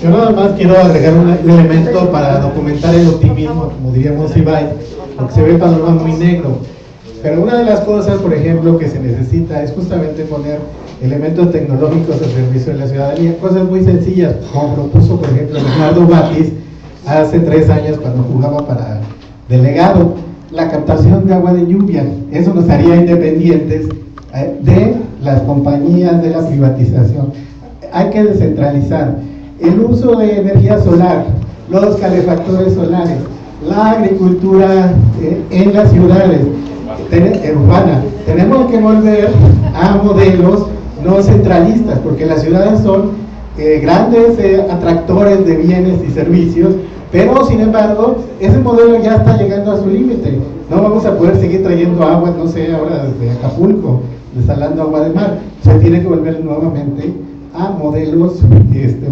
Yo nada más quiero agregar un elemento para documentar el optimismo, como diríamos Ibai, porque se ve el panorama muy negro. Pero una de las cosas, por ejemplo, que se necesita es justamente poner elementos tecnológicos al servicio de la ciudadanía, cosas muy sencillas, como propuso, por ejemplo, Leonardo Batis hace 3 años cuando jugaba para delegado, la captación de agua de lluvia. Eso nos haría independientes de las compañías, de la privatización. Hay que descentralizar el uso de energía solar, los calefactores solares, la agricultura en las ciudades urbana. Tenemos que volver a modelos no centralistas, porque las ciudades son grandes atractores de bienes y servicios, pero sin embargo ese modelo ya está llegando a su límite. No vamos a poder seguir trayendo agua, no sé, ahora desde Acapulco, desalando agua de mar. Se tiene que volver nuevamente a modelos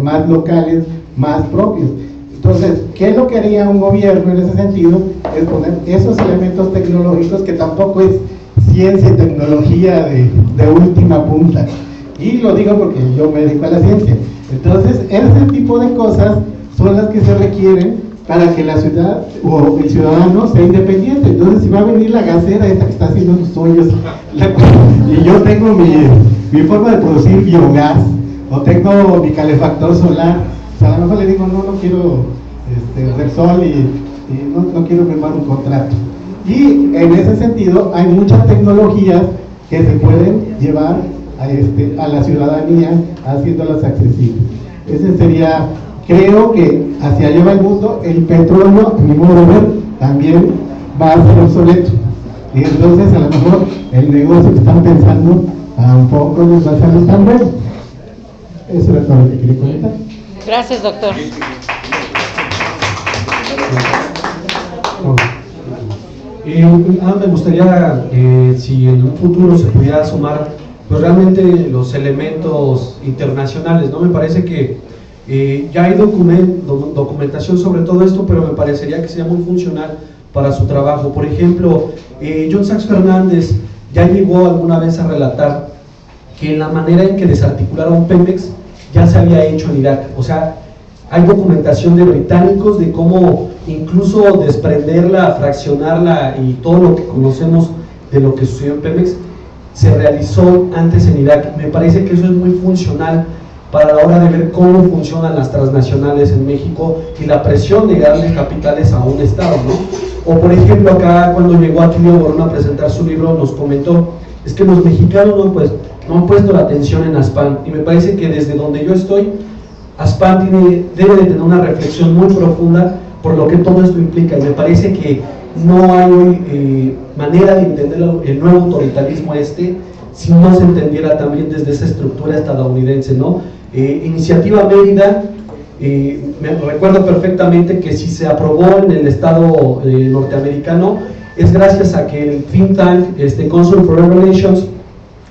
más locales, más propios. Entonces, ¿qué es lo que haría un gobierno en ese sentido? Es poner esos elementos tecnológicos, que tampoco es ciencia y tecnología de última punta. Y lo digo porque yo me dedico a la ciencia. Entonces, ese tipo de cosas son las que se requieren para que la ciudad o el ciudadano sea independiente. Entonces, si va a venir la gasera esta que está haciendo sus hoyos, y yo tengo mi forma de producir biogás, o tengo mi calefactor solar, o sea, a lo mejor le digo, no quiero Repsol y no quiero firmar un contrato. Y en ese sentido hay muchas tecnologías que se pueden llevar a la ciudadanía, haciéndolas accesibles. Ese sería, creo que hacia allá va el mundo. El petróleo, a mi modo de ver, también va a ser obsoleto. Y entonces a lo mejor el negocio que están pensando tampoco les va a salir tan bueno. Eso era todo lo que quería comentar. Gracias, doctor. Me gustaría, si en un futuro se pudiera sumar, pues realmente los elementos internacionales, ¿no? Me parece que ya hay documentación sobre todo esto, pero me parecería que sería muy funcional para su trabajo. Por ejemplo, John Sachs Fernández ya llegó alguna vez a relatar que la manera en que desarticularon Pemex ya se había hecho en Irak. O sea, hay documentación de británicos de cómo incluso desprenderla, fraccionarla y todo lo que conocemos de lo que sucedió en Pemex se realizó antes en Irak. Me parece que eso es muy funcional para la hora de ver cómo funcionan las transnacionales en México y la presión de darle capitales a un estado, ¿no? O por ejemplo, acá cuando llegó a Tulio Borón a presentar su libro nos comentó, es que los mexicanos no han puesto la atención en Aspan, y me parece que desde donde yo estoy, Aspan debe de tener una reflexión muy profunda por lo que todo esto implica, y me parece que no hay hoy manera de entender el nuevo autoritarismo si no se entendiera también desde esa estructura estadounidense, ¿no? Iniciativa Mérida, me recuerdo perfectamente que si se aprobó en el estado norteamericano es gracias a que el think tank Council for Foreign Relations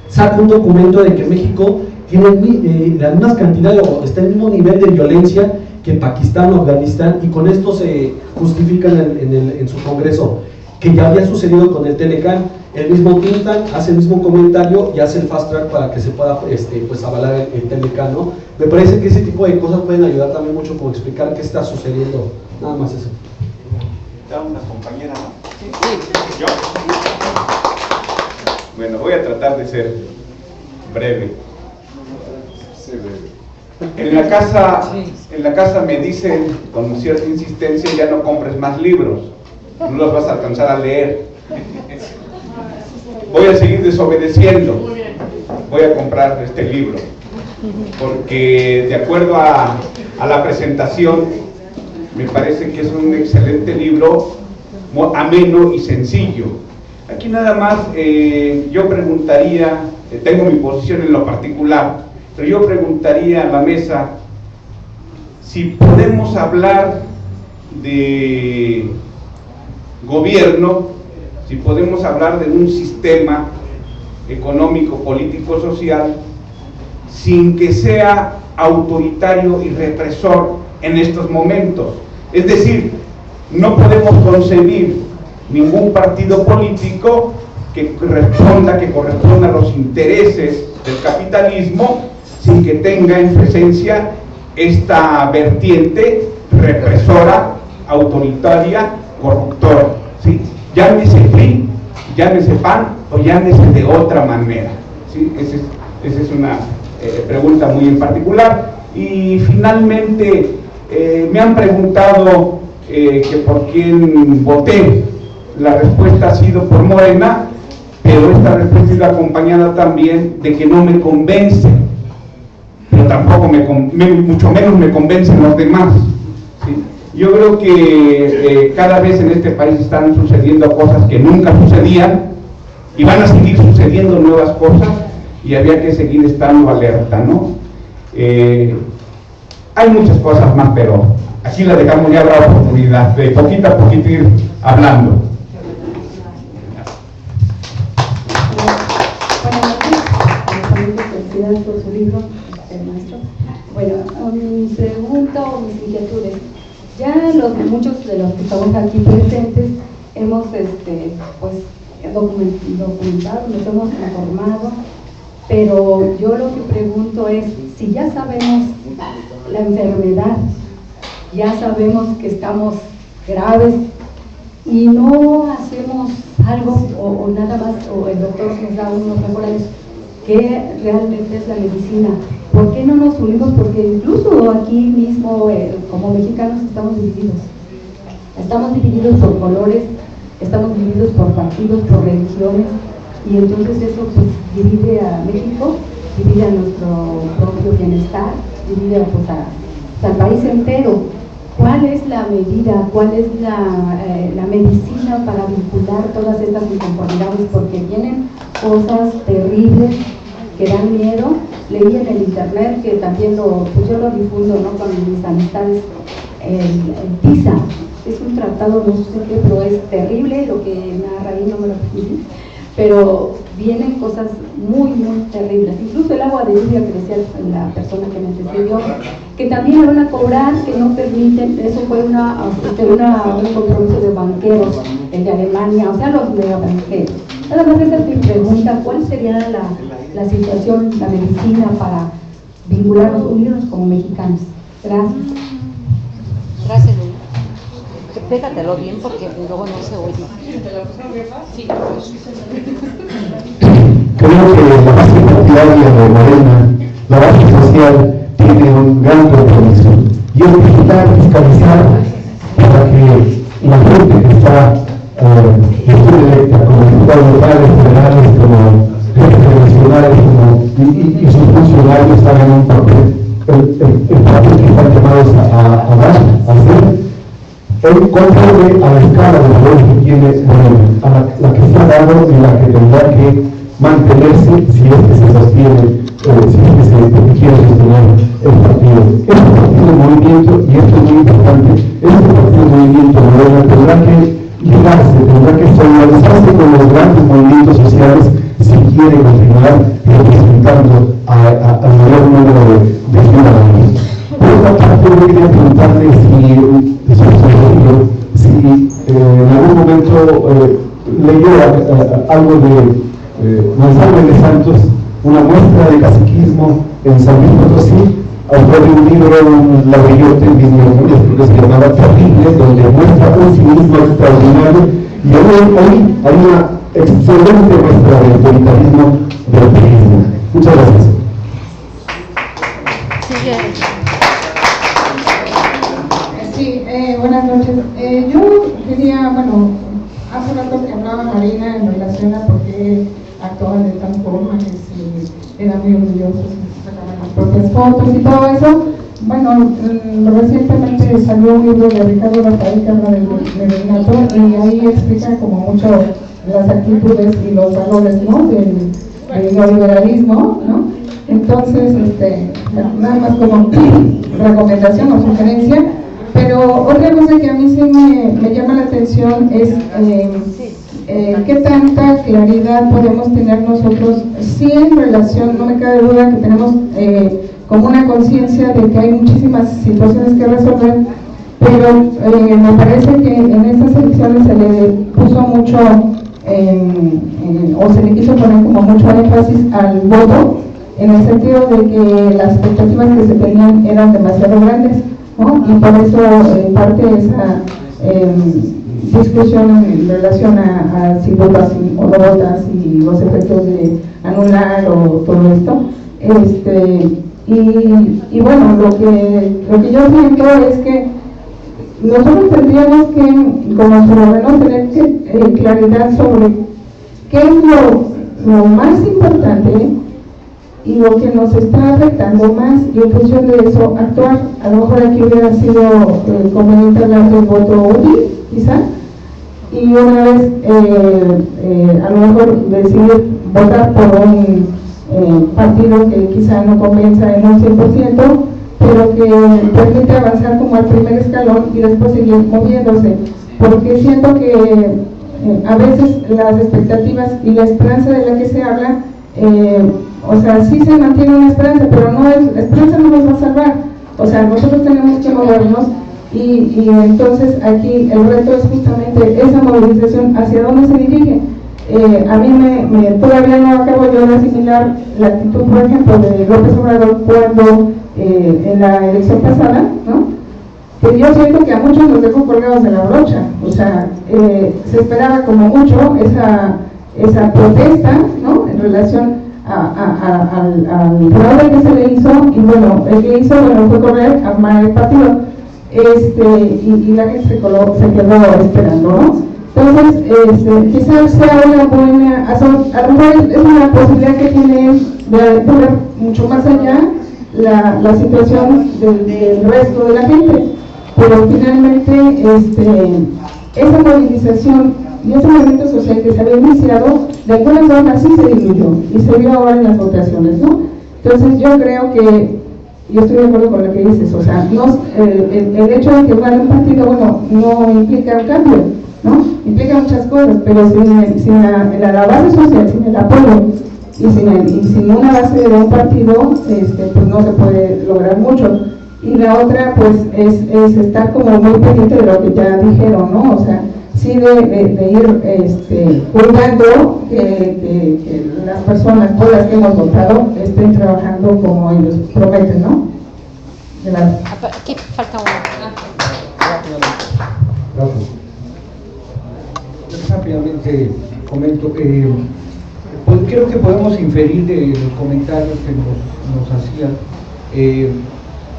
saca un documento de que México tiene las mismas cantidades o está en el mismo nivel de violencia que Pakistán o Afganistán, y con esto se justifican en su congreso que ya había sucedido con el Telecán. El mismo think tank hace el mismo comentario y hace el fast track para que se pueda pues avalar el Telecán, ¿no? Me parece que ese tipo de cosas pueden ayudar también mucho como explicar qué está sucediendo, nada más eso. Da una compañera, ¿no? ¿Yo? Bueno, voy a tratar de ser breve. En la casa me dicen con cierta insistencia, ya no compres más libros, no los vas a alcanzar a leer. Voy a seguir desobedeciendo, voy a comprar este libro, porque de acuerdo a la presentación, me parece que es un excelente libro, ameno y sencillo. Aquí nada más yo preguntaría, tengo mi posición en lo particular, pero yo preguntaría a la mesa si podemos hablar de gobierno, si podemos hablar de un sistema económico, político, social, sin que sea autoritario y represor en estos momentos. Es decir, no podemos concebir ningún partido político que corresponda a los intereses del capitalismo sin que tenga en presencia esta vertiente represora, autoritaria, corruptora, ¿sí? Llámese PRI, llámese PAN o llámese de otra manera, ¿sí? Esa es una pregunta muy en particular. Y finalmente me han preguntado que por quién voté. La respuesta ha sido por Morena, pero esta respuesta ha sido acompañada también de que no me convence, pero tampoco mucho menos me convencen los demás, ¿sí? Yo creo que cada vez en este país están sucediendo cosas que nunca sucedían y van a seguir sucediendo nuevas cosas y había que seguir estando alerta, ¿no? Hay muchas cosas más, pero aquí la dejamos, ya habrá oportunidad de poquito a poquito ir hablando. Felicidades por su libro, maestro. Bueno, mi pregunta o mis inquietudes. Ya muchos de los que estamos aquí presentes hemos documentado, nos hemos informado, pero yo lo que pregunto es, si ya sabemos la enfermedad, ya sabemos que estamos graves y no hacemos algo o nada más, o el doctor nos da unos mejores que realmente es la medicina, ¿por qué no nos unimos? Porque incluso aquí mismo como mexicanos estamos divididos por colores, estamos divididos por partidos, por religiones, y entonces eso pues divide a México, divide a nuestro propio bienestar, divide al país entero. ¿Cuál es la medida, cuál es la medicina para vincular todas estas inconformidades? Porque vienen cosas terribles que dan miedo. Leí en el internet que también yo lo difundo, ¿no?, con mis amistades, el TISA, es un tratado, no sé qué, pero es terrible, lo que narra ahí no me lo puse, pero vienen cosas muy, muy terribles. Incluso el agua de lluvia, que decía la persona que me escribió, que también van a cobrar, que no permiten, eso fue un compromiso de banqueros de Alemania, o sea, los megabanqueros. Nada más esa es mi pregunta, ¿cuál sería la situación, la medicina para vincularnos, unirnos como mexicanos? Gracias. Gracias, Luna. Pégatelo bien porque luego no se oye. Sí. Creo que la base partidaria de Morena, la base social, tiene un gran compromiso y es vigilar, fiscalizar para que la gente que está electa como diputados locales, federales, como jefes nacionales y sus funcionarios hagan un papel, el papel que están llamados a dar, a hacer, conforme a la escala de valores que tiene Morena, a la que se ha dado y la que tendrá que mantenerse si es que se sostiene, si es que se quiere sostener el partido. Este partido de movimiento, y esto es muy importante, este partido de movimiento Morena tendrá que ligarse, tendrá que solidarizarse con los grandes movimientos sociales si quiere continuar representando al mayor número de ciudadanos. Por otra parte, yo quería preguntarle si en algún momento leyó algo de Gonzalo de Santos, una muestra de caciquismo en San Luis Potosí, autor de un libro, un labrillote, que se llamaba Terrible, donde muestra un cinismo extraordinario, y hoy hay una excelente muestra de autoritarismo del periodismo. Muchas gracias. Sí, buenas noches. Yo quería, hace rato que hablaba Marina en relación a por qué actuaban de tal forma, que si eran muy orgullosos, sacaban las propias fotos y todo eso. Recientemente salió un libro de Ricardo Rafael que habla del NATO, y ahí explica como mucho las actitudes y los valores, ¿no?, del neoliberalismo, ¿no? Entonces, nada más como recomendación o sugerencia. Pero otra cosa que a mí sí me llama la atención es qué tanta claridad podemos tener nosotros, sí, en relación, no me cabe duda que tenemos como una conciencia de que hay muchísimas situaciones que resolver, pero me parece que en estas elecciones se le puso mucho, o se le quiso poner como mucho énfasis al voto, en el sentido de que las expectativas que se tenían eran demasiado grandes, ¿no? Y por eso parte de esa discusión en relación a si votas o no votas y los efectos de anular o todo esto. Y bueno, lo que yo siento es que nosotros tendríamos que, como ciudadanos, tener claridad sobre qué es lo más importante y lo que nos está afectando más, y en función de eso actuar. A lo mejor aquí hubiera sido conveniente hablar del voto útil, quizá, y una vez a lo mejor decidir votar por un partido que quizá no convenza en un 100%, pero que permite avanzar como al primer escalón y después seguir moviéndose, porque siento que a veces las expectativas y la esperanza de la que se habla, o sea, sí se mantiene una esperanza, pero no es, la esperanza no nos va a salvar. O sea, nosotros tenemos que movernos y entonces aquí el reto es justamente esa movilización, hacia dónde se dirige. A mí todavía no acabo yo de asimilar la actitud, por ejemplo, de López Obrador cuando en la elección pasada, ¿no? Que yo siento que a muchos nos dejó colgados de la brocha. O sea, se esperaba como mucho esa protesta, ¿no? En relación al fraude que se le hizo, y bueno, el que hizo, bueno, fue correr, armar el partido, y la gente se quedó esperando, ¿no? Entonces, quizás sea una buena, a lo mejor es una posibilidad que tiene de ver mucho más allá la situación del resto de la gente, pero finalmente esa movilización y ese movimiento social que se había iniciado, de alguna forma sí se diluyó y se vio ahora en las votaciones, ¿no? Entonces yo creo que, yo estoy de acuerdo con lo que dices, o sea, el hecho de que gane un partido, bueno, no implica un cambio, ¿no? Implica muchas cosas, pero sin la base social, sin el apoyo y sin una base de un partido, pues no se puede lograr mucho. Y la otra, pues, es estar como muy pendiente de lo que ya dijeron, ¿no? O sea, sí de ir juzgando que las personas, todas las que hemos votado, estén trabajando como ellos prometen, ¿no? Aquí falta una. Gracias. Rápidamente comento que creo que podemos inferir de los comentarios que nos hacían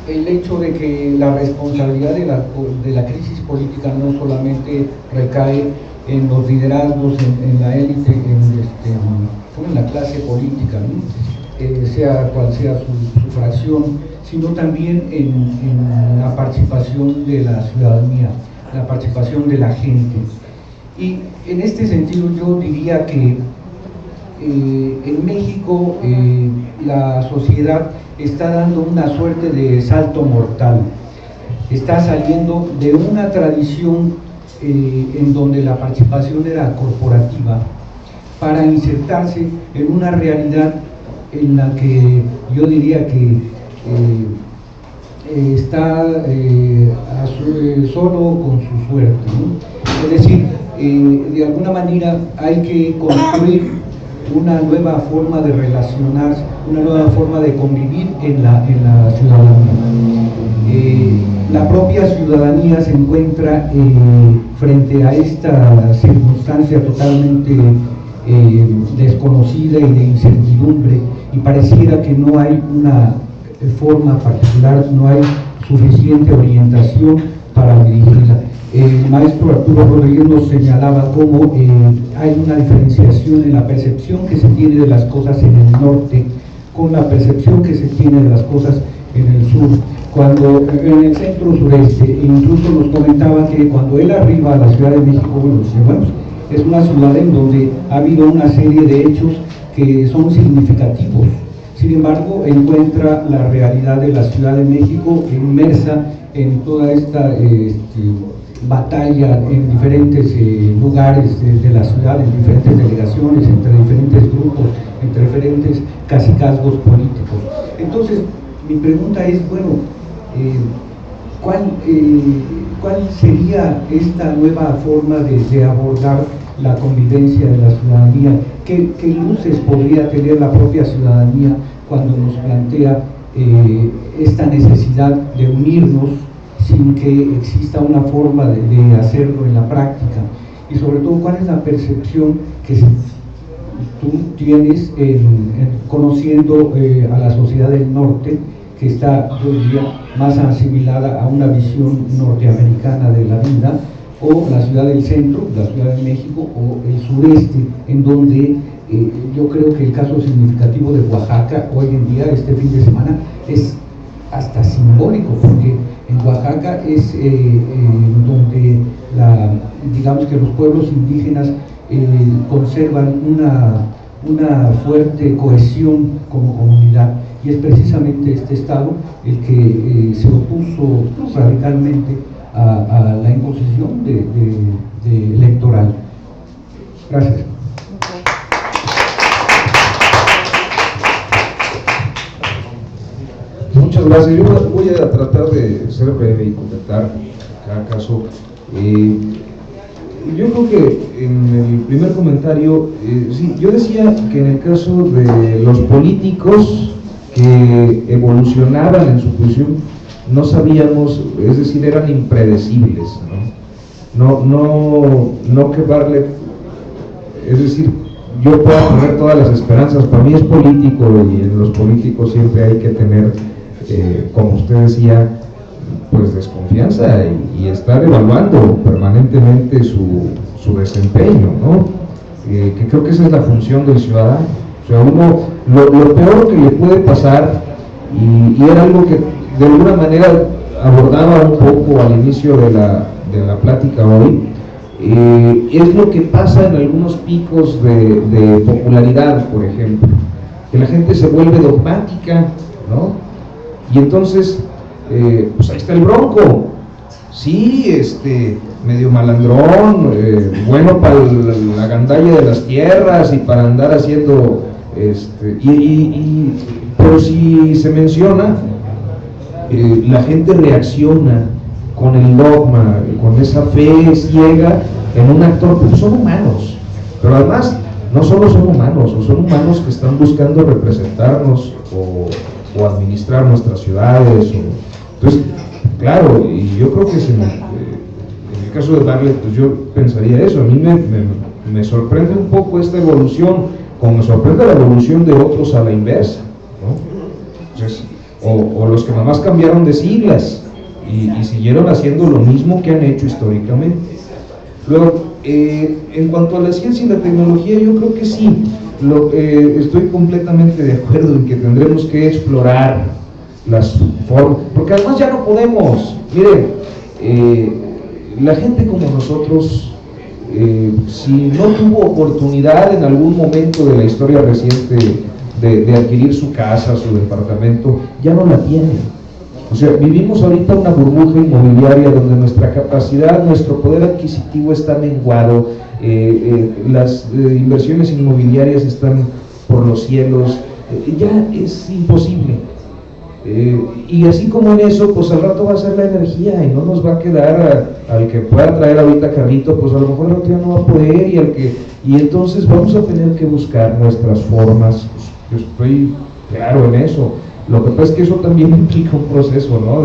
el hecho de que la responsabilidad de la crisis política no solamente recae en los liderazgos, en la élite, en la clase política, ¿no? Sea cual sea su fracción, sino también en la participación de la ciudadanía, la participación de la gente. Y en este sentido yo diría que en México la sociedad está dando una suerte de salto mortal, está saliendo de una tradición en donde la participación era corporativa para insertarse en una realidad en la que yo diría que está solo con su suerte, ¿no? Es decir, de alguna manera hay que construir una nueva forma de relacionarse, una nueva forma de convivir en la ciudadanía. La propia ciudadanía se encuentra frente a esta circunstancia totalmente desconocida y de incertidumbre, y pareciera que no hay una forma particular, no hay suficiente orientación para dirigirla. El maestro Arturo Rodríguez nos señalaba cómo hay una diferenciación en la percepción que se tiene de las cosas en el norte con la percepción que se tiene de las cosas en el sur, cuando en el centro sureste. Incluso nos comentaba que cuando él arriba a la Ciudad de México, bueno, es una ciudad en donde ha habido una serie de hechos que son significativos. Sin embargo, encuentra la realidad de la Ciudad de México inmersa en toda esta batalla en diferentes lugares de la ciudad, en diferentes delegaciones, entre diferentes grupos, entre diferentes cacicazgos políticos. Entonces, mi pregunta es, bueno, ¿cuál sería esta nueva forma de abordar la convivencia de la ciudadanía? ¿Qué luces podría tener la propia ciudadanía cuando nos plantea esta necesidad de unirnos sin que exista una forma de hacerlo en la práctica, y sobre todo cuál es la percepción que tú tienes conociendo a la sociedad del norte, que está hoy día más asimilada a una visión norteamericana de la vida, o la ciudad del centro, la Ciudad de México, o el sureste, en donde yo creo que el caso significativo de Oaxaca hoy en día, este fin de semana, es hasta simbólico, porque en Oaxaca es donde digamos que los pueblos indígenas conservan una fuerte cohesión como comunidad, y es precisamente este estado el que se opuso radicalmente a la imposición de electoral. Gracias. Muchas gracias. Yo voy a tratar de ser breve y comentar cada caso. Yo creo que en el primer comentario, sí, yo decía que en el caso de los políticos que evolucionaban en su posición, no sabíamos, es decir, eran impredecibles, no quebrarle, es decir, yo puedo poner todas las esperanzas, para mí es político, y en los políticos siempre hay que tener, como usted decía, pues desconfianza y estar evaluando permanentemente su desempeño, ¿no? Que creo que esa es la función del ciudadano. O sea, uno, lo peor que le puede pasar, y era algo que de alguna manera abordaba un poco al inicio de la plática hoy, es lo que pasa en algunos picos de popularidad, por ejemplo, que la gente se vuelve dogmática, ¿no? Y entonces, pues ahí está el Bronco, sí, medio malandrón, bueno para la gandalla de las tierras y para andar haciendo, pero si se menciona, la gente reacciona con el dogma, con esa fe ciega en un actor, porque son humanos, pero además no solo son humanos, son humanos que están buscando representarnos o administrar nuestras ciudades, entonces, claro, y yo creo que en el caso de Bartlett, pues yo pensaría eso. A mí me sorprende un poco esta evolución, como me sorprende la evolución de otros a la inversa, ¿no? Entonces, o los que nomás cambiaron de siglas y siguieron haciendo lo mismo que han hecho históricamente. Luego, en cuanto a la ciencia y la tecnología, yo creo que sí, estoy completamente de acuerdo en que tendremos que explorar las formas, porque además ya no podemos. Miren, la gente como nosotros, si no tuvo oportunidad en algún momento de la historia reciente de adquirir su casa, su departamento, ya no la tiene. O sea, vivimos ahorita una burbuja inmobiliaria donde nuestra capacidad, nuestro poder adquisitivo está menguado, las inversiones inmobiliarias están por los cielos, ya es imposible. Y así como en eso, pues al rato va a ser la energía, y no nos va a quedar al que pueda traer ahorita carrito, pues a lo mejor el otro día no va a poder, y entonces vamos a tener que buscar nuestras formas. Yo estoy claro en eso. Lo que pasa es que eso también implica un proceso, ¿no?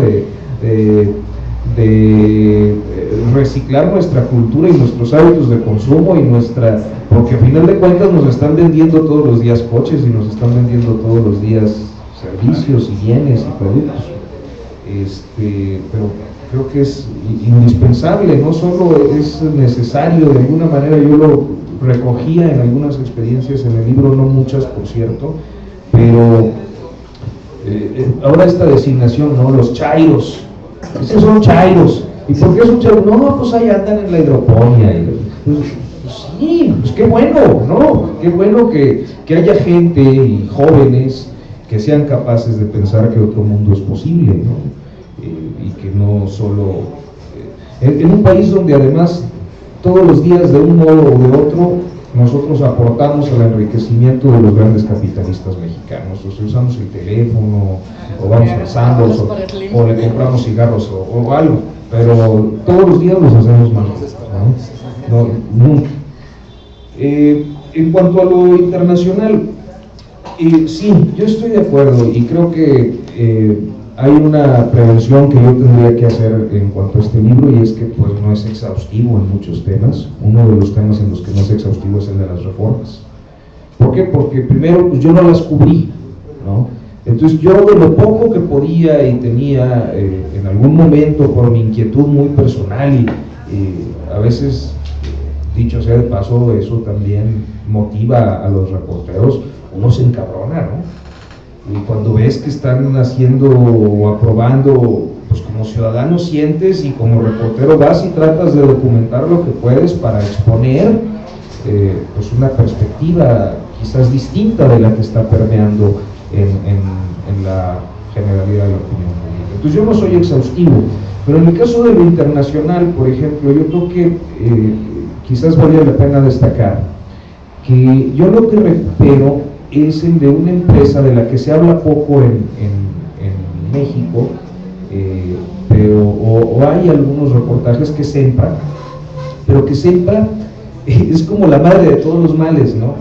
de reciclar nuestra cultura y nuestros hábitos de consumo porque al final de cuentas nos están vendiendo todos los días coches y nos están vendiendo todos los días servicios y bienes y productos, pero creo que es indispensable, no solo es necesario, de alguna manera yo lo recogía en algunas experiencias en el libro, no muchas por cierto, pero ahora esta designación, ¿no? Los chairos, esos son chairos. ¿Y por qué son chairos? No, pues ahí andan en la hidroponía. Pues sí, pues qué bueno, ¿no? Qué bueno que haya gente y jóvenes que sean capaces de pensar que otro mundo es posible, ¿no? Y que no solo... en un país donde además todos los días de un modo o de otro nosotros aportamos al enriquecimiento de los grandes capitalistas mexicanos, o sea, usamos el teléfono, o vamos al Sanborns, o le compramos cigarros o algo, pero todos los días los hacemos mal, ¿no? Nunca. En cuanto a lo internacional, Sí, yo estoy de acuerdo y creo que hay una prevención que yo tendría que hacer en cuanto a este libro, y es que pues no es exhaustivo en muchos temas. Uno de los temas en los que no es exhaustivo es el de las reformas. ¿Por qué? Porque primero pues yo no las cubrí, ¿no? Entonces yo de lo poco que podía y tenía en algún momento por mi inquietud muy personal y a veces, dicho sea de paso, eso también motiva a los reporteros, uno se encabrona, ¿no? Y cuando ves que están haciendo o aprobando, pues como ciudadano sientes, y como reportero vas y tratas de documentar lo que puedes para exponer pues una perspectiva quizás distinta de la que está permeando en la generalidad de la opinión pública. Entonces yo no soy exhaustivo, pero en el caso de lo internacional, por ejemplo, yo creo que quizás valía la pena destacar que yo lo que recupero es el de una empresa de la que se habla poco en México, pero hay algunos reportajes, que SEMPA, pero que SEMPA es como la madre de todos los males, ¿no?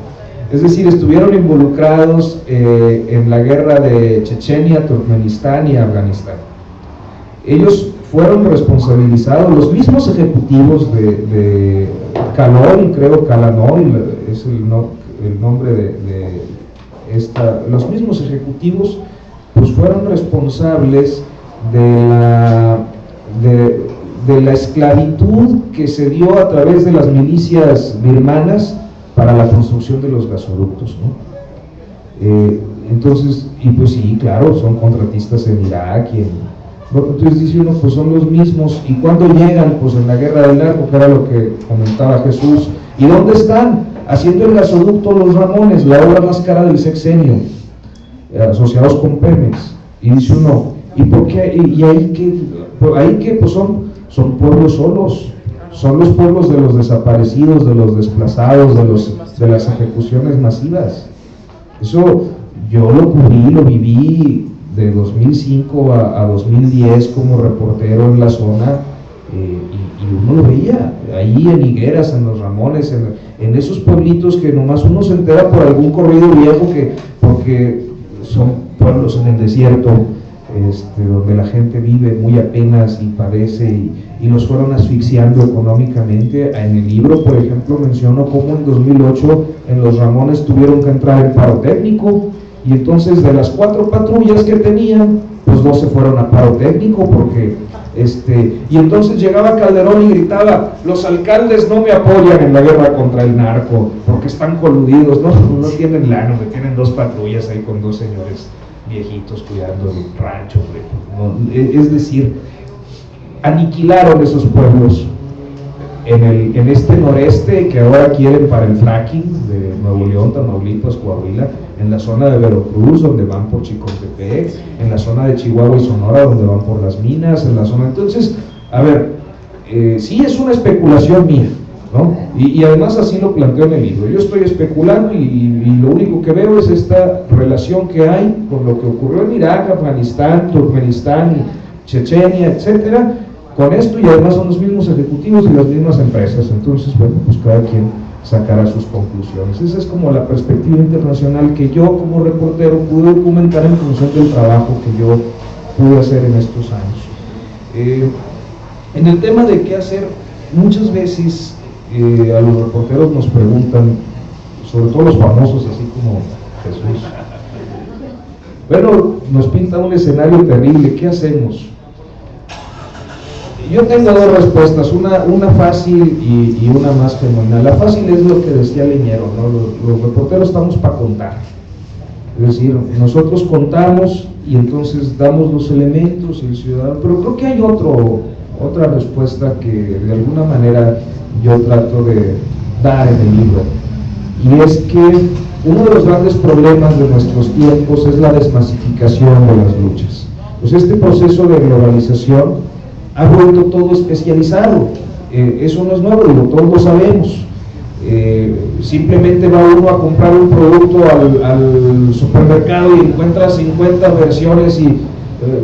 Es decir, estuvieron involucrados en la guerra de Chechenia, Turkmenistán y Afganistán. Ellos fueron responsabilizados, los mismos ejecutivos de Kalol, creo Kalanol es el nombre de los mismos ejecutivos pues fueron responsables de la esclavitud que se dio a través de las milicias birmanas para la construcción de los gasoductos, ¿no? Entonces, y pues sí, claro, son contratistas en Irak entonces dice uno, pues son los mismos, y cuando llegan, pues en la guerra del narco, que era lo que comentaba Jesús, ¿y dónde están? Haciendo el gasoducto Los Ramones, la obra más cara del sexenio, asociados con Pemex. Y dice uno, ¿y por qué? ¿Y ahí qué? Pues son pueblos solos, son los pueblos de los desaparecidos, de los desplazados, de las ejecuciones masivas. Eso yo lo cubrí, lo viví de 2005 a 2010 como reportero en la zona, y uno lo veía ahí en Higueras, en Los Ramones, en esos pueblitos que nomás uno se entera por algún corrido viejo, porque son pueblos en el desierto, donde la gente vive muy apenas y padece, y los fueron asfixiando económicamente. En el libro, por ejemplo, menciono cómo en 2008 en Los Ramones tuvieron que entrar en paro técnico, y entonces de las 4 patrullas que tenían, pues 2 se fueron a paro técnico, porque y entonces llegaba Calderón y gritaba, los alcaldes no me apoyan en la guerra contra el narco, porque están coludidos, no tienen lana, tienen 2 patrullas ahí con 2 señores viejitos cuidando el rancho, es decir, aniquilaron esos pueblos en este noreste que ahora quieren para el fracking de Nuevo León, Tamaulipas, Coahuila, en la zona de Veracruz, donde van por Chicontepec, en la zona de Chihuahua y Sonora, donde van por las minas, en la zona. Entonces, a ver, sí es una especulación mía, ¿no? Y además así lo planteo en el libro. Yo estoy especulando y lo único que veo es esta relación que hay con lo que ocurrió en Irak, Afganistán, Turkmenistán, Chechenia, etcétera, con esto, y además son los mismos ejecutivos y las mismas empresas. Entonces, bueno, pues cada quien sacará sus conclusiones. Esa es como la perspectiva internacional que yo como reportero pude documentar en función del trabajo que yo pude hacer en estos años. En el tema de qué hacer, muchas veces a los reporteros nos preguntan, sobre todo los famosos, así como Jesús, bueno, nos pinta un escenario terrible, ¿qué hacemos? Yo tengo 2 respuestas, una fácil y una más fenomenal. La fácil es lo que decía Leñero, ¿no? Los reporteros estamos para contar, es decir, nosotros contamos y entonces damos los elementos y el ciudadano, pero creo que hay otra respuesta que de alguna manera yo trato de dar en el libro, y es que uno de los grandes problemas de nuestros tiempos es la desmasificación de las luchas. Pues este proceso de globalización ha vuelto todo especializado. Eso no es nuevo, todos lo sabemos. Simplemente va uno a comprar un producto al supermercado y encuentra 50 versiones y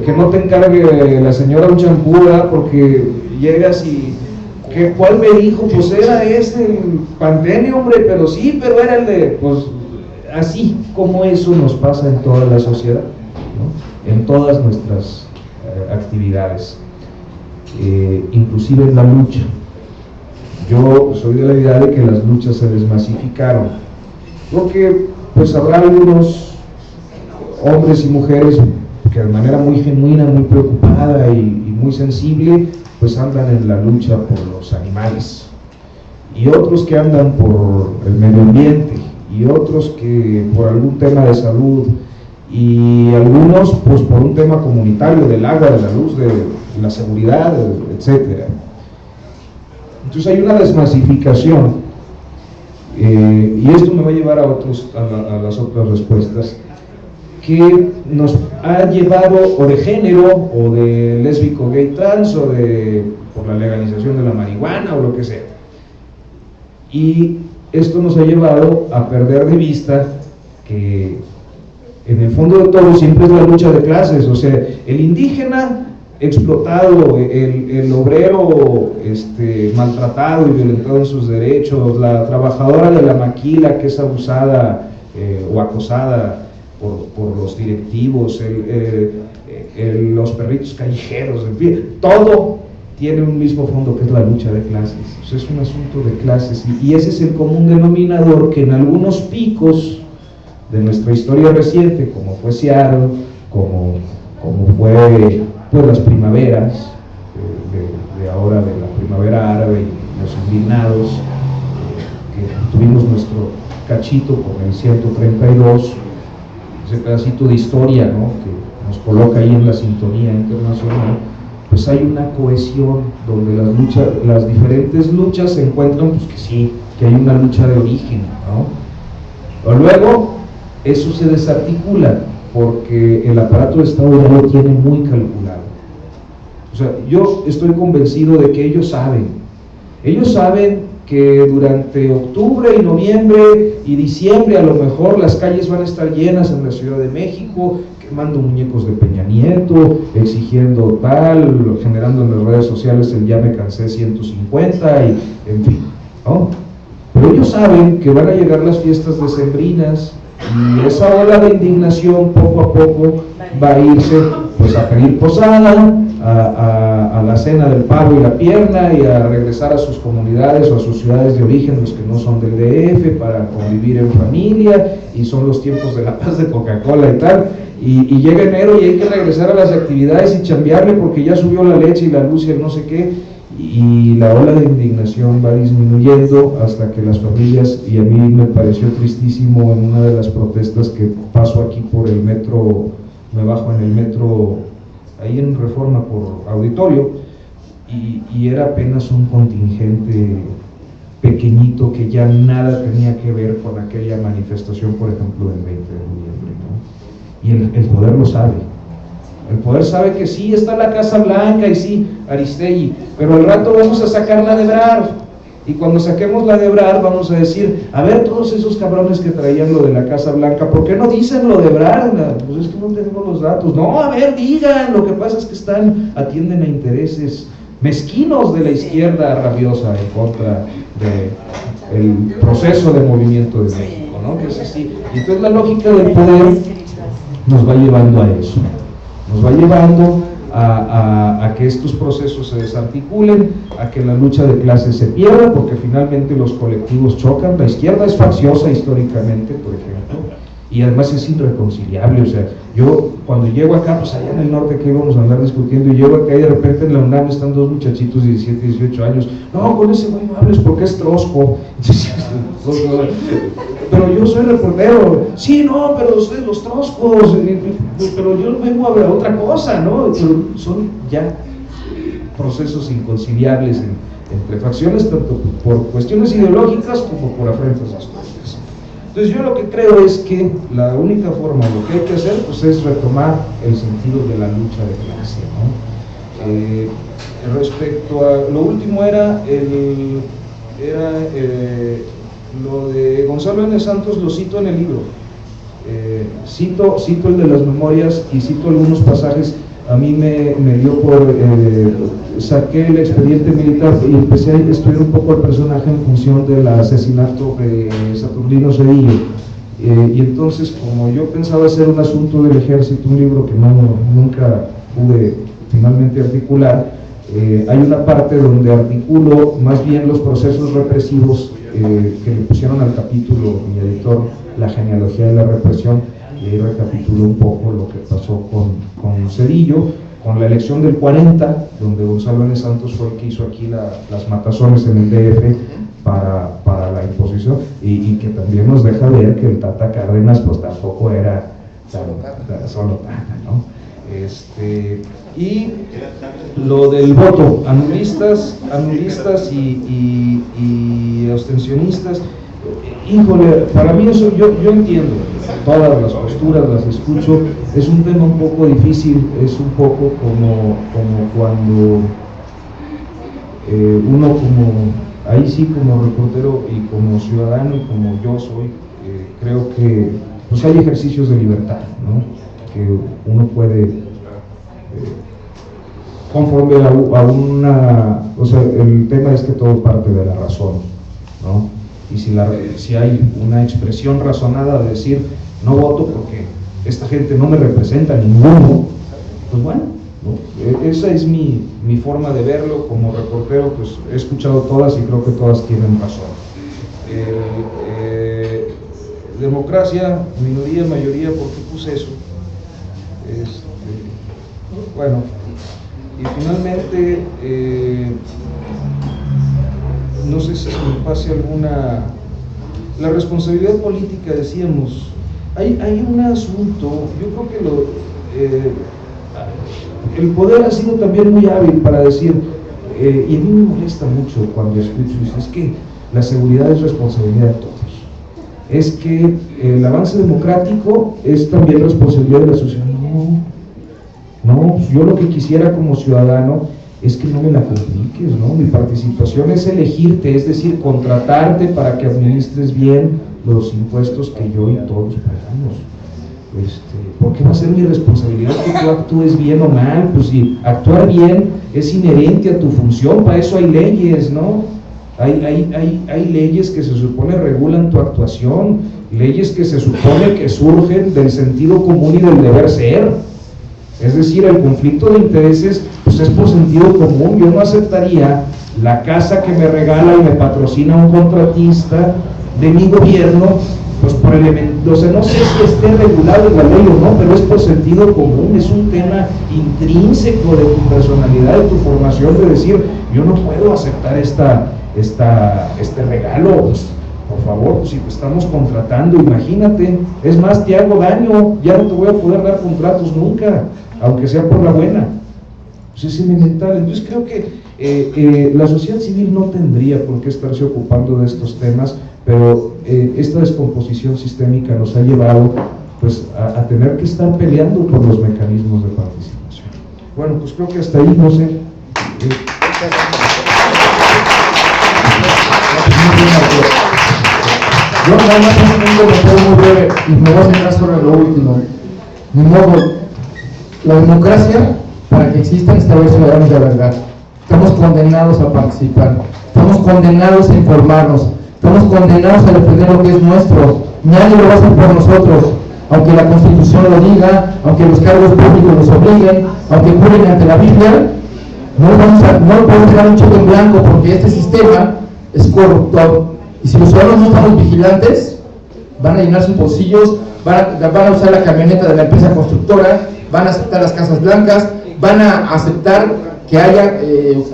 que no te encargue la señora un champú, porque llegas y ¿cuál me dijo? Pues era el Pantene, hombre, pero era el de, pues así como eso nos pasa en toda la sociedad, ¿no? En todas nuestras actividades, inclusive en la lucha. Yo soy de la idea de que las luchas se desmasificaron, porque pues habrá algunos hombres y mujeres que de manera muy genuina, muy preocupada y muy sensible, pues andan en la lucha por los animales, y otros que andan por el medio ambiente, y otros que por algún tema de salud, y algunos pues por un tema comunitario del agua, de la luz, de la seguridad, etcétera. Entonces hay una desmasificación, y esto me va a llevar a las otras respuestas, que nos ha llevado, o de género, o de lésbico, gay, trans, o por la legalización de la marihuana, o lo que sea. Y esto nos ha llevado a perder de vista que en el fondo de todo siempre es la lucha de clases. O sea, el indígena explotado, el obrero maltratado y violentado en sus derechos, la trabajadora de la maquila que es abusada o acosada por los directivos, los perritos callejeros, en fin, todo tiene un mismo fondo, que es la lucha de clases. O sea, es un asunto de clases, y ese es el común denominador que en algunos picos de nuestra historia reciente, como fue Seattle, como fue pues las primaveras de ahora, de la primavera árabe y los indignados, que tuvimos nuestro cachito con el 132, ese pedacito de historia, ¿no?, que nos coloca ahí en la sintonía internacional. Pues hay una cohesión donde las diferentes luchas se encuentran, pues que sí, que hay una lucha de origen, ¿no? Pero luego eso se desarticula porque el aparato de Estado ya lo tiene muy calculado. O sea, yo estoy convencido de que ellos saben que durante octubre y noviembre y diciembre a lo mejor las calles van a estar llenas en la Ciudad de México, quemando muñecos de Peña Nieto, exigiendo tal, generando en las redes sociales el ya me cansé 150, y en fin, ¿no? Pero ellos saben que van a llegar las fiestas decembrinas, y esa ola de indignación poco a poco va a irse pues a pedir posada, a la cena del pavo y la pierna, y a regresar a sus comunidades o a sus ciudades de origen, los que no son del DF, para convivir en familia, y son los tiempos de la paz de Coca-Cola y tal, y llega enero y hay que regresar a las actividades y chambearle porque ya subió la leche y la luz y el no sé qué, y la ola de indignación va disminuyendo hasta que las familias, y a mí me pareció tristísimo en una de las protestas que paso aquí por el metro, me bajo en el metro ahí en Reforma por Auditorio, y era apenas un contingente pequeñito que ya nada tenía que ver con aquella manifestación, por ejemplo, del 20 de noviembre, ¿no? Y el poder lo sabe. El poder sabe que sí, está la Casa Blanca, y sí, Aristegui, pero al rato vamos a sacar la de Ebrard, y cuando saquemos la de Ebrard vamos a decir, a ver, todos esos cabrones que traían lo de la Casa Blanca, ¿por qué no dicen lo de Ebrard? Pues es que no tenemos los datos. No, a ver, digan, lo que pasa es que atienden a intereses mezquinos de la izquierda rabiosa en contra del proceso de movimiento de México, ¿no? Que es así. Y entonces la lógica del poder nos va llevando a eso. Nos va llevando a que estos procesos se desarticulen, a que la lucha de clases se pierda, porque finalmente los colectivos chocan. La izquierda es facciosa históricamente, por ejemplo, y además es irreconciliable. O sea, yo cuando llego acá, pues allá en el norte que íbamos a andar discutiendo, y llego acá y de repente en la UNAM están dos muchachitos de 17, 18 años, no, con ese güey no hables porque es trosco. Pero yo soy reportero. Sí, no, pero ustedes los troscos, pero yo vengo a ver otra cosa, ¿no? Pero son ya procesos inconciliables entre facciones, tanto por cuestiones ideológicas como por afrentas históricas. Entonces yo lo que creo es que la única forma, lo que hay que hacer, pues es retomar el sentido de la lucha de clase, ¿no? Respecto a lo último era lo de Gonzalo N. Santos, lo cito en el libro, cito el de las memorias y cito algunos pasajes. A mí me dio saqué el expediente militar y empecé a estudiar un poco el personaje en función del asesinato de Saturnino Cedillo, Y entonces, como yo pensaba hacer un asunto del ejército, un libro que nunca pude finalmente articular, hay una parte donde articulo más bien los procesos represivos que le pusieron al capítulo mi editor, La genealogía de la represión, y ahí recapitulo un poco lo que pasó con Zedillo, con la elección del 40, donde Gonzalo N. Santos fue el que hizo aquí las matazones en el DF para la imposición, y que también nos deja ver que el Tata Cárdenas pues tampoco era solo Tata, ¿no? Y lo del voto, anulistas y abstencionistas, híjole, para mí eso yo entiendo todas las posturas, las escucho, es un tema un poco difícil, es un poco como cuando uno ahí sí como reportero y como ciudadano y como yo soy, creo que pues hay ejercicios de libertad, ¿no? Que uno puede conforme a una, o sea, el tema es que todo parte de la razón, ¿no? Y si hay una expresión razonada de decir no voto porque esta gente no me representa ninguno, pues bueno, ¿no? Esa es mi forma de verlo. Como reportero pues he escuchado todas y creo que todas tienen razón. Democracia, minoría, mayoría, ¿por qué puse eso? Bueno, y finalmente no sé si me pase alguna. La responsabilidad política, decíamos, hay un asunto, yo creo que el poder ha sido también muy hábil para decir, y a mí me molesta mucho cuando escucho, es que la seguridad es responsabilidad de todos, es que el avance democrático es también responsabilidad de la sociedad. No, yo lo que quisiera como ciudadano es que no me la compliques, ¿no? Mi participación es elegirte, es decir, contratarte para que administres bien los impuestos que yo y todos pagamos. ¿Por qué va a ser mi responsabilidad que tú actúes bien o mal? Pues si actuar bien es inherente a tu función, para eso hay leyes, ¿no? Hay leyes que se supone regulan tu actuación, leyes que se supone que surgen del sentido común y del deber ser. Es decir, el conflicto de intereses pues es por sentido común. Yo no aceptaría la casa que me regala y me patrocina un contratista de mi gobierno, pues por elemento, o sea, no sé si esté regulado en la ley o no, pero es por sentido común, es un tema intrínseco de tu personalidad, de tu formación, de decir, yo no puedo aceptar este regalo, pues, por favor, pues, si te estamos contratando, imagínate, es más, te hago daño, ya no te voy a poder dar contratos nunca, aunque sea por la buena. Pues es elemental. Entonces creo que la sociedad civil no tendría por qué estarse ocupando de estos temas, pero esta descomposición sistémica nos ha llevado pues a tener que estar peleando por los mecanismos de participación. Bueno, pues creo que hasta ahí, no sé. Yo nada más un comentario muy breve y me voy a centrar sobre lo último. Ni modo, la democracia, para que exista, necesita haber ciudadanos de verdad. Estamos condenados a participar, estamos condenados a informarnos, estamos condenados a defender lo que es nuestro. Nadie lo va a hacer por nosotros, aunque la Constitución lo diga, aunque los cargos públicos nos obliguen, aunque juren ante la Biblia. No podemos dar un cheque en blanco porque este sistema es corruptor. Y si los ciudadanos no estamos vigilantes, van a llenar sus bolsillos, van a usar la camioneta de la empresa constructora, van a aceptar las casas blancas, van a aceptar que haya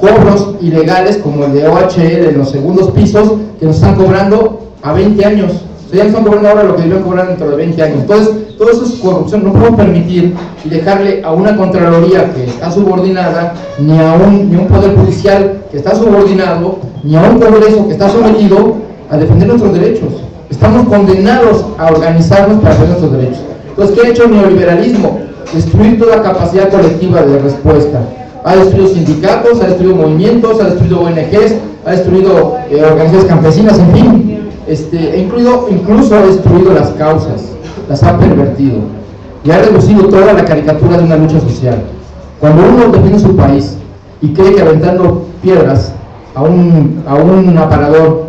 cobros ilegales como el de OHL en los segundos pisos que nos están cobrando a 20 años. O sea, ya nos están cobrando ahora lo que debían cobrar dentro de 20 años. Entonces, todo eso es corrupción. No podemos permitir y dejarle a una Contraloría que está subordinada, ni a un Poder Judicial que está subordinado, ni a un Congreso que está sometido a defender nuestros derechos. Estamos condenados a organizarnos para defender nuestros derechos. Entonces, ¿qué ha hecho el neoliberalismo? Destruir toda capacidad colectiva de respuesta. Ha destruido sindicatos, ha destruido movimientos, ha destruido ONGs, ha destruido organizaciones campesinas, en fin. Incluso ha destruido las causas, las ha pervertido y ha reducido toda la caricatura de una lucha social. Cuando uno defiende su país y cree que aventando piedras a un aparador,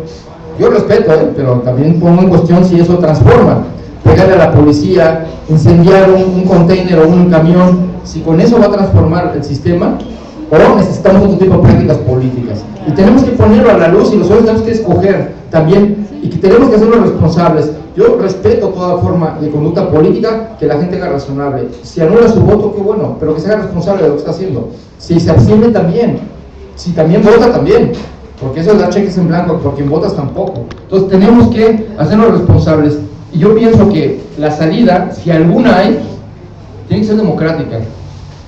yo respeto, pero también pongo en cuestión si eso transforma. pegarle a la policía, incendiar un container o un camión, si con eso va a transformar el sistema, o necesitamos otro tipo de prácticas políticas. Y tenemos que ponerlo a la luz y nosotros tenemos que escoger también, y que tenemos que hacerlo responsables. Yo respeto toda forma de conducta política, que la gente haga razonable. Si anula su voto, qué bueno, pero que se haga responsable de lo que está haciendo. Si se abstiene también, si también vota también, porque eso es dar cheques en blanco, por quien votas tampoco. Entonces tenemos que hacernos responsables. Y yo pienso que la salida, si alguna hay, tiene que ser democrática.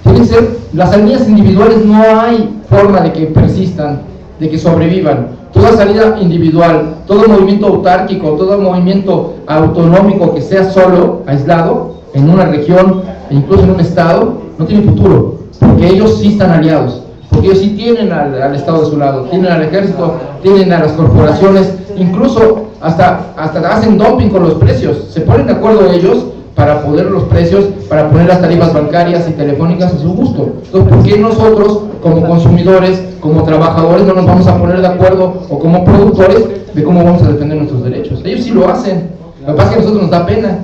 Tiene que ser, las salidas individuales no hay forma de que persistan, de que sobrevivan. Toda salida individual, todo movimiento autárquico, todo movimiento autonómico que sea solo, aislado, en una región e incluso en un estado, no tiene futuro, porque ellos sí están aliados, porque ellos sí tienen al Estado de su lado, tienen al ejército, tienen a las corporaciones, incluso hasta hacen dumping con los precios, se ponen de acuerdo ellos para poner los precios, para poner las tarifas bancarias y telefónicas a su gusto. Entonces, ¿por qué nosotros, como consumidores, como trabajadores, no nos vamos a poner de acuerdo, o como productores, de cómo vamos a defender nuestros derechos? Ellos sí lo hacen, lo que pasa es que a nosotros nos da pena,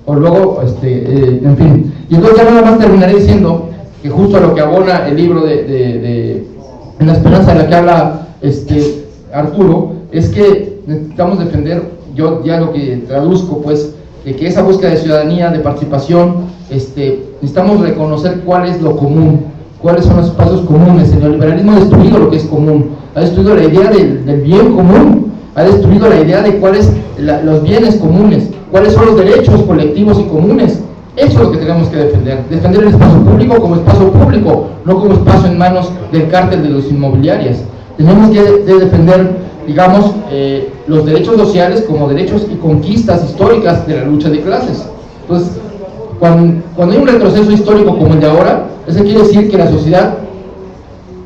o luego, en fin. Y entonces ya nada más terminaré diciendo que justo a lo que abona el libro de En la esperanza de la que habla Arturo, es que necesitamos defender, yo ya lo que traduzco, pues, de que esa búsqueda de ciudadanía, de participación, necesitamos reconocer cuál es lo común, cuáles son los espacios comunes. El neoliberalismo ha destruido lo que es común, ha destruido la idea del bien común, ha destruido la idea de cuáles los bienes comunes, cuáles son los derechos colectivos y comunes. Eso es lo que tenemos que defender el espacio público como espacio público, no como espacio en manos del cártel de los inmobiliarias. Tenemos que defender, digamos, los derechos sociales como derechos y conquistas históricas de la lucha de clases. Entonces, cuando hay un retroceso histórico como el de ahora, eso quiere decir que la sociedad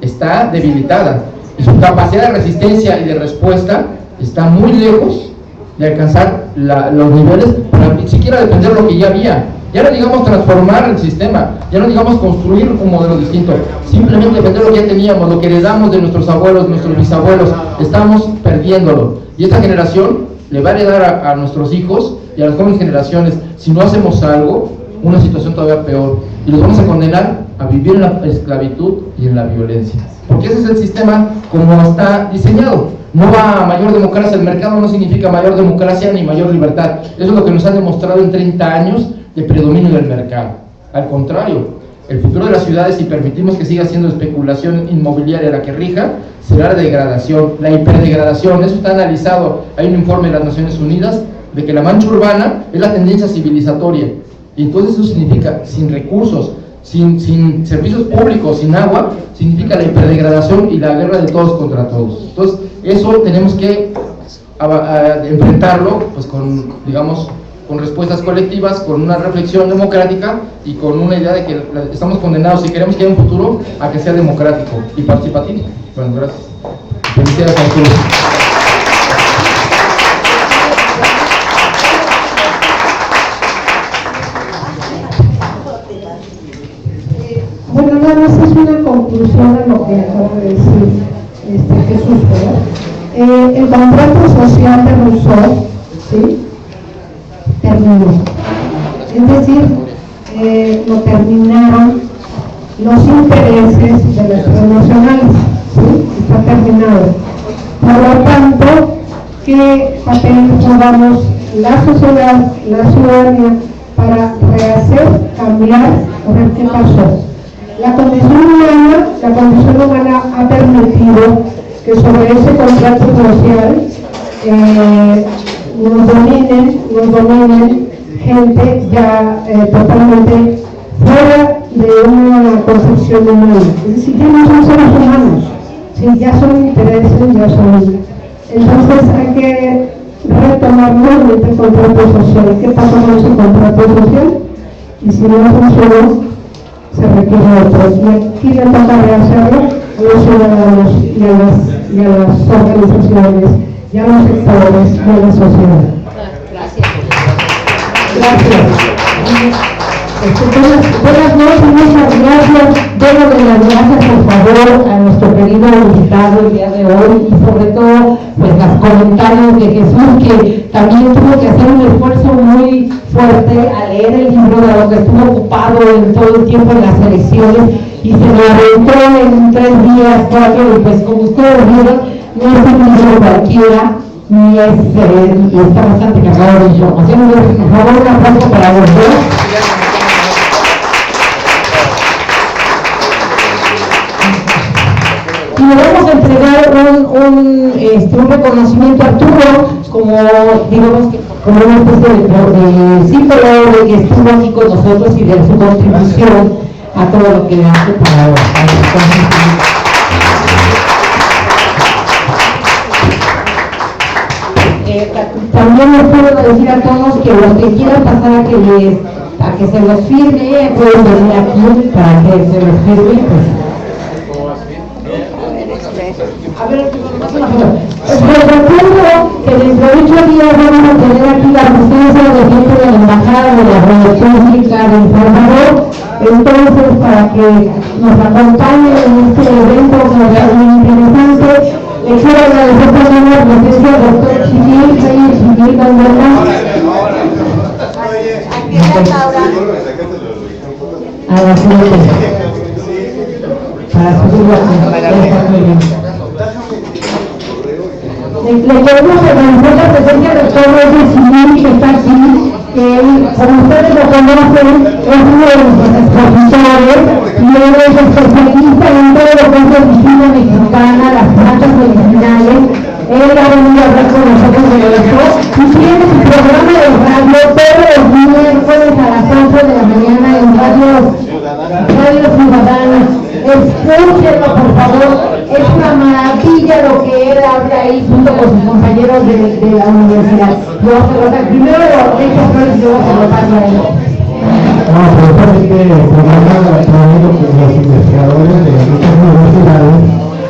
está debilitada y su capacidad de resistencia y de respuesta está muy lejos de alcanzar los niveles para ni siquiera defender lo que ya había. Ya no digamos transformar el sistema, ya no digamos construir un modelo distinto, simplemente defender lo que ya teníamos, lo que heredamos de nuestros abuelos, nuestros bisabuelos. Estamos perdiéndolo. Y esta generación le va a heredar a nuestros hijos y a las jóvenes generaciones, si no hacemos algo, una situación todavía peor. Y los vamos a condenar a vivir en la esclavitud y en la violencia. Porque ese es el sistema como está diseñado. No va a mayor democracia, el mercado no significa mayor democracia ni mayor libertad. Eso es lo que nos han demostrado en 30 años de predominio del mercado. Al contrario, el futuro de las ciudades, si permitimos que siga siendo especulación inmobiliaria la que rija, será la degradación, la hiperdegradación. Eso está analizado. Hay un informe de las Naciones Unidas de que la mancha urbana es la tendencia civilizatoria. Y entonces eso significa, sin recursos, sin servicios públicos, sin agua, significa la hiperdegradación y la guerra de todos contra todos. Entonces, eso tenemos que enfrentarlo, pues, con, digamos, con respuestas colectivas, con una reflexión democrática y con una idea de que estamos condenados, si queremos que haya un futuro, a que sea democrático y participativo. Bueno, gracias. Felicidades a todos. Bueno, nada más es una conclusión a lo que acaba de decir Jesús, ¿verdad? El contrato social de Rousseau, ¿sí?, terminó. Es decir, lo terminaron los intereses de las transnacionales, ¿sí? Está terminado. Por lo tanto, ¿qué papel jugamos la sociedad, la ciudadanía, para rehacer, cambiar, a ver qué pasó? La condición humana ha permitido que sobre ese contrato social nos dominen gente ya totalmente fuera de una concepción humana. Es decir, ya no son seres humanos, ¿sí? Ya son intereses, ya son. Entonces hay que retomar nuevamente el contrato social. ¿Qué pasa con ese contrato social? Y si no funcionó, se requiere otro. Y aquí le toca rehacerlo a los ciudadanos y a las organizaciones, y a los sectores, y a la sociedad. Gracias. Buenas noches, muchas gracias. Déjame las gracias, por favor, a nuestro querido invitado el día de hoy, y sobre todo, pues, los comentarios de Jesús, que también tuvo que hacer un esfuerzo muy fuerte a leer el libro, dado que estuvo ocupado en todo el tiempo en las elecciones y se me aventó en 3 días, 4, y pues como ustedes vieron, no es un libro cualquiera, ni es, y está bastante cargado de información. Por favor, un aplauso para los dos. Y le vamos a entregar un reconocimiento a Arturo, como digamos que como una especie de símbolo de que estuvo aquí con nosotros y de su contribución a todo lo que hace para también les puedo decir a todos que los que quieran pasar a que se los firme, pueden venir aquí para que se los firme. A ver, les recuerdo que dentro de 8 días vamos a tener aquí la presencia de gente de la Embajada de la República de El Salvador. Entonces, para que nos acompañen en este evento que va a ser muy interesante, les quiero agradecer también la presencia del doctor Chimil, Chimil Bandera. A la siguiente. Para subir la le queremos agradecer la presencia del doctor Roger Chimil, que está aquí, que como ustedes lo conocen, es uno de nuestros expositores y él es especialista en todo lo que es medicina mexicana, las plantas medicinales. Él ha venido a hablar con nosotros de esto y tiene su programa de radio todos los miércoles a las 11 de la mañana en Radio Ciudadana. Escúchenlo, por favor, es una maravilla lo que él habla ahí junto con sus compañeros de la universidad. Primero lo he hecho flores y luego se lo paso a él. No, pero es que el programa lo traído con los investigadores de muchas universidades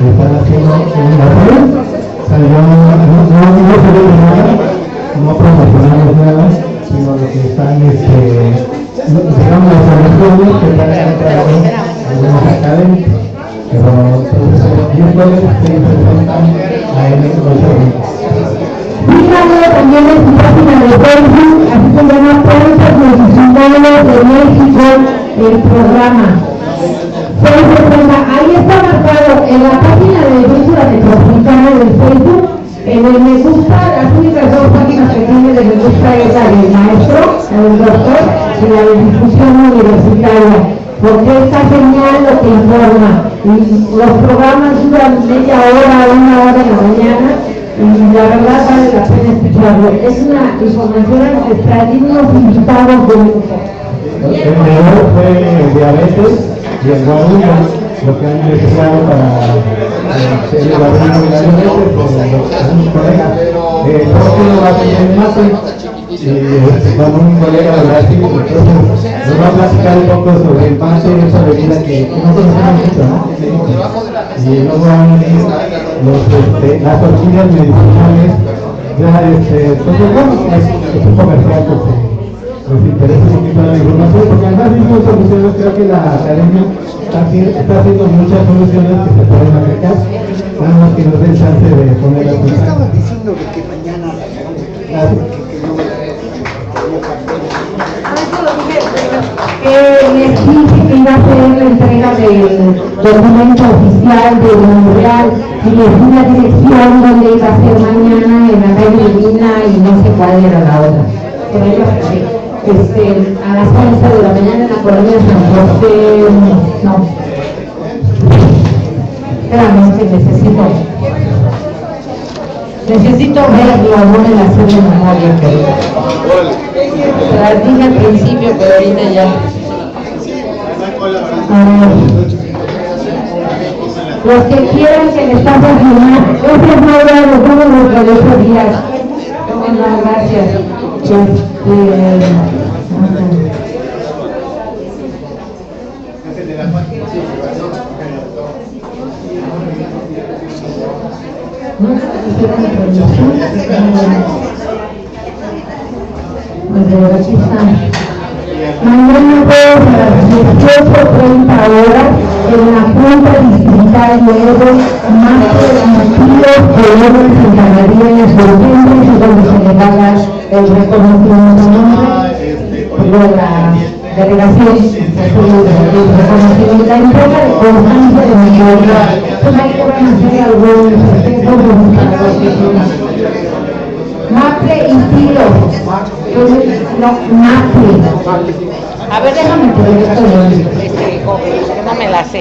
que están haciendo una red. O sea, yo no sabemos nada, no promocionamos nada, sino lo que están, digamos, las soluciones que están entrando algunos académicos, pero miércoles se presentan a M8. Síganlo también en su página de Facebook, así se llama Plantas Medicinales de México, el programa. Ahí está marcado en la página de Cultura Metropolitana del Facebook, en el me gusta, las únicas 2 páginas que tiene de me gusta es la del maestro, la del doctor, y la de difusión universitaria, porque está genial lo que informa. Y los programas duran media hora, 1 hora en la mañana, y la verdad vale la pena escucharlo. Es una información ancestral y unos invitados de lujo. El mejor fue el diabetes y el guadallo, lo que han investigado para el guadallo y la diabetes, con un colega. Porque lo va a tener mate, con un colega de la civil, entonces nos va a platicar un poco sobre el mate y esa bebida que no conocemos mucho, ¿no? Y luego van a venir las orquídeas medicinales, ya pues bueno, es un comercial que nos interesa un poquito la información, porque además mismo soluciones, creo que la academia está haciendo muchas soluciones que se pueden aplicar, nada más que nos den chance de poner las cosas. Estabas diciendo de que mañana les dije que iba a hacer la entrega del documento oficial de Monreal y les di la dirección donde iba a ser mañana en la calle Medina y no sé cuál era la otra. Pero yo a las 11 de la mañana en la colonia San José, no. Espérame, que necesito verlo, no me la sé de memoria, querida. Las dije al principio, pero ahorita ya. Los que quieran que les pase a firmar, gracias Maura, nos vemos dentro de 8 días. Bueno, gracias. Aquí están. Mañana todos a las 18:30 horas en la Junta Distrital de Ebro, más de los motivos que Ebro se encargaría en las urgencias y donde se le haga el reconocimiento. de la delegación, la entrega de constancia de mayoría, pues hay que hacer algunos aspectos Maple y Tilo. No, Maple. A ver, déjame poner esto que no me la sé.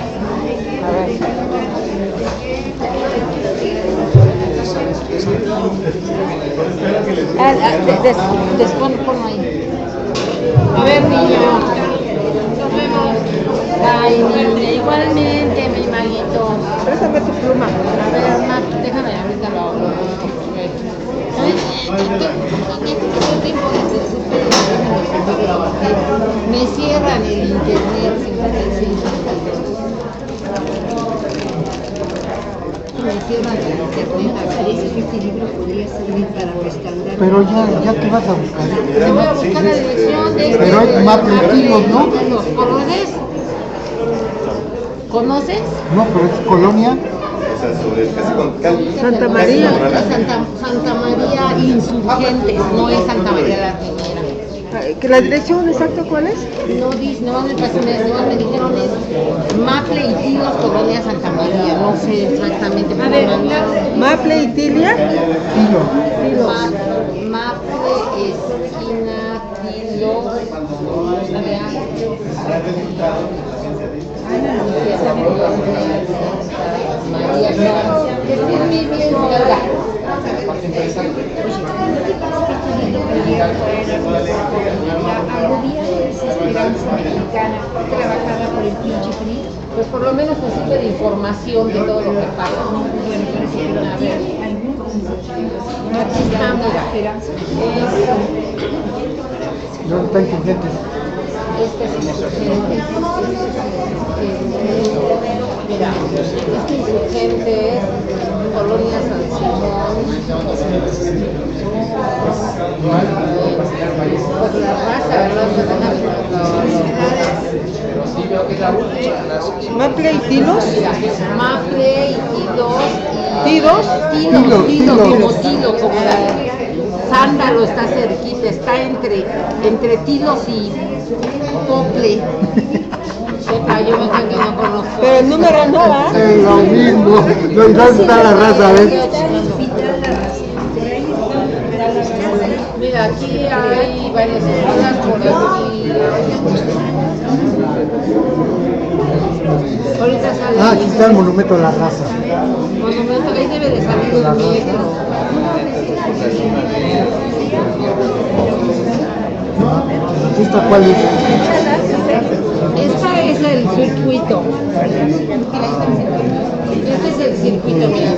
A ver. Ponlo ahí. A ver, niño. Nos vemos. Ay, niña, igualmente, mi maguito. Préstame tu pluma. A ver, déjame, ahorita lo hago. Me cierran el internet 56. Me cierran el internet. Parece que este libro podría servir para restaurar. Pero ya que vas a buscar. Te voy a buscar la dirección de este. Pero hay mapletinos, ¿no? ¿Conoces? ¿Conoces? No, pero es colonia. Santa María. Santa María Insurgentes, no es Santa María la Primera. ¿La dirección exacta cuál es? No dice, no me dijeron es Maple y Tilos, Colonia Santa María, no sé exactamente. A ver, Maple y Tilia. Maple, esquina, Tilos. María, no. Es bien larga. La aludía de Desesperanza Mexicana, trabajada por el pinche PRI. Pues por lo menos un sitio de información de todo lo que pasa. Bueno, parece que no hay Aquí está, mira. ¿Dónde está Insurgentes? Este es Insurgentes. Mira, este Insurgentes, Colonia San Simón. Pues la raza, ¿verdad? Maple y Tilos. Maple y Tilos. ¿Tidos? Tilo, como la Sándalo está cerquita, está entre Tilos y Pople. Sepa, yo me creo que no conozco. Pero el número no va. Es lo mismo. ¿Dónde está la raza? ¿Ves? Mira, aquí hay varias escuelas por aquí. Ahorita sale. Aquí está el monumento a la raza. Monumento, ahí debe de salir un metro. ¿Esta cuál es? Esta es el circuito. Este es el circuito, mira.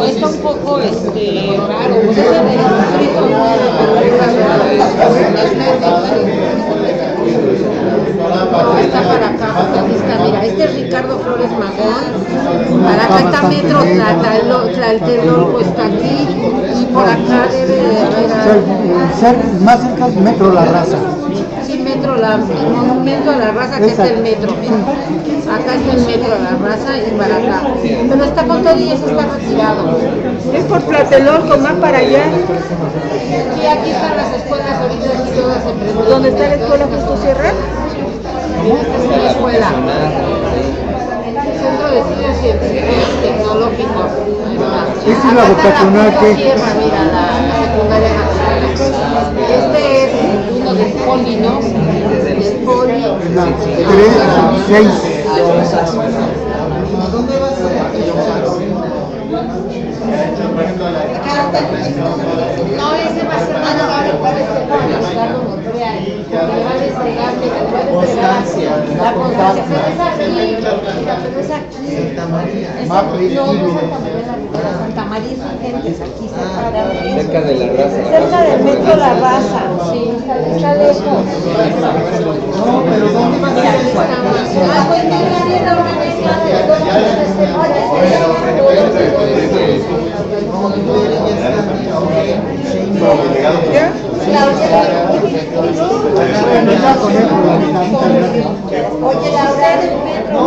Está un poco raro. Este es el circuito. Está para acá, aquí está, mira, este es Ricardo Flores Magón, para acá está Metro Tlatelolco, está aquí, y por acá debe de haber... Más cerca del Metro La Raza. Sí, el monumento a la raza, que es el metro. Acá está el metro a la raza y para acá. Pero está con todo y eso está retirado. Es por Tlatelolco, más para allá. Sí, aquí están las escuelas, ahorita aquí todas se prenden. ¿Dónde está la escuela Justo Sierra? Esta es la escuela. Centro de Estudios Científicos y Tecnológicos. Esta es la vocacional que... Sierra, mira, la secundaria nacional. Este es uno del Poli, ¿no? Del Poli. La 3, 6. ¿Dónde vas a ir? No, ese va a ser más caro, parece para Ricardo Montreal, porque le va a desplegar, la constancia es aquí, pero es aquí. Santa María Insurgentes, aquí cerca de la raza. Cerca del metro La Raza, sí, está lejos. No, pero ¿dónde va a ser? Pues mira, la organización de Oye, la hora del metro. No,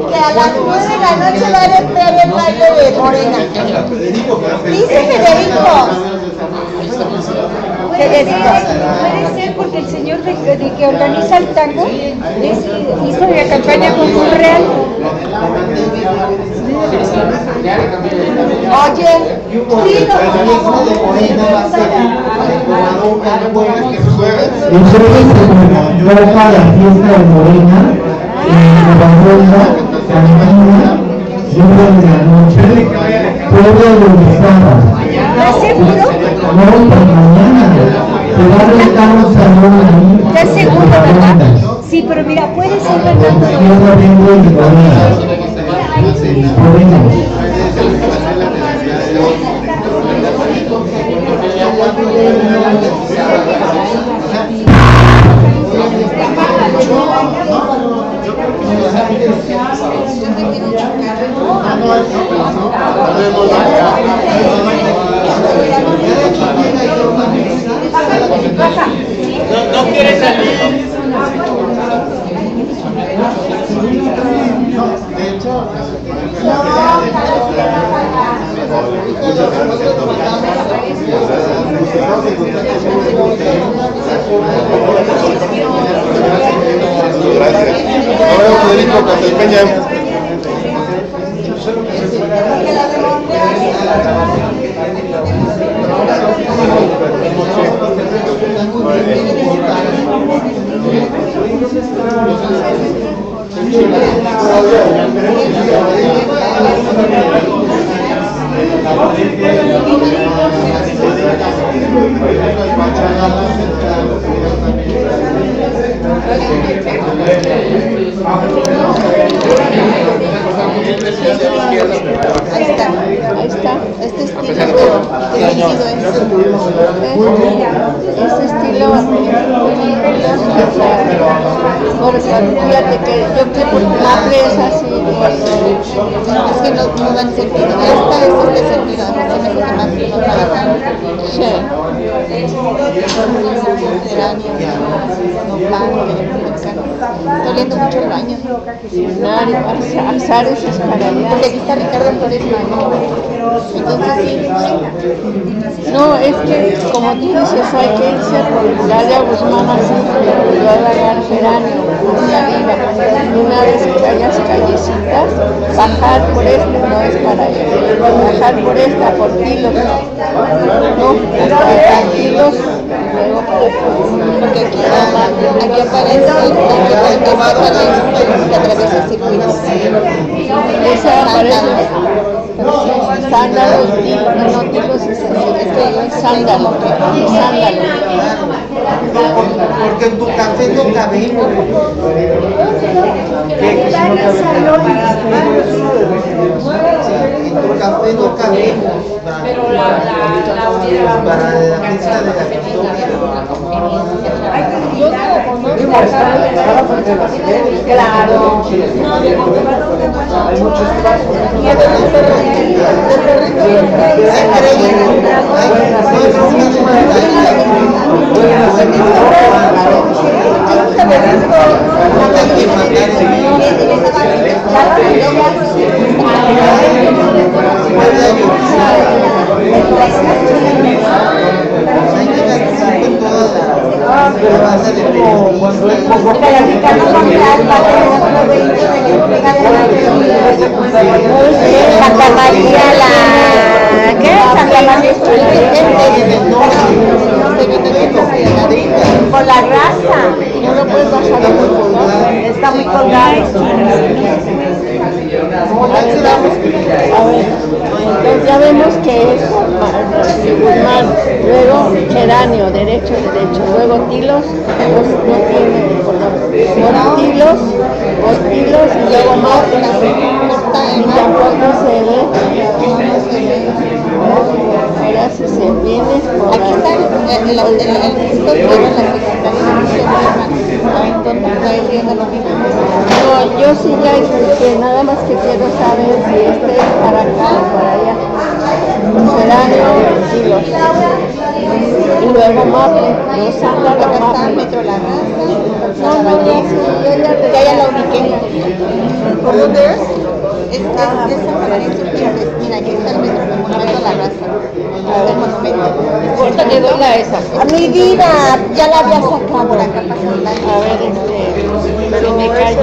Que a las 9 de la noche va a entrar el baile de Morena. Dice Federico. Puede ser porque el señor de que organiza el tango hizo la campaña con Monreal. Oye, sí, El jueves se convoca la fiesta de Morena en Nueva Ronda, Cantina, 9 de la noche, pueblo de Orizaba. ¿Estás seguro? No, para mañana. Se va a rentar un salón ahí. ¿Estás seguro, verdad? Sí, pero mira, puede ser verdad. Izquierda Vengo y Morena. Morena. No quiere salir. De hecho, gracias. Nos vemos, Federico Castelpeña. Ahí está, este estilo de líquido ese estilo porque fíjate que yo creo que madre es así, es que no dan sentido, esta es doble sentido, se me hace que más no trabajan. Sí. Estoy oliendo mucho el baño. Azares es para allá. Porque aquí está Ricardo Flores Magno. Entonces sí. No, es que como tú dices, hay que irse por Galia Guzmán así, pero yo a la Geranio, hacia arriba. Y una vez que hayas callecitas, bajar por esta, no es para allá. Bajar por esta, por Tilos. No, hasta Tilos. Luego porque aquí aparece que atraviesa el circuito. Esa aparece sándalo, no Tilos es sándalo. Porque en tu café no cabemos. En tu café no cabemos. Para la fiesta de la victoria. Claro. Hay mucho espacio. Santa María la... ¿qué? Santa María por la raza. No lo puedes bajar mucho, ¿no? Está muy colgado. A ver, entonces ya vemos que es Guzmán, luego Geranio, derecho, luego Tilos, no tiene color. kilos y luego más, y tampoco se ve. Ahora si se viene por aquí está no, yo sí ya expliqué, nada más que quiero saber si este es para acá o para allá. Serán kilos. Y luego maple, no saca la maple. No, ya la ubiqué. ¿Por dónde es? Es San Francisco Pires, mira, aquí está el metro, el monumento a la raza. El monumento. Ahorita le doy a esa. A mi vida, ya la había sacado por acá. A ver, se me cayó.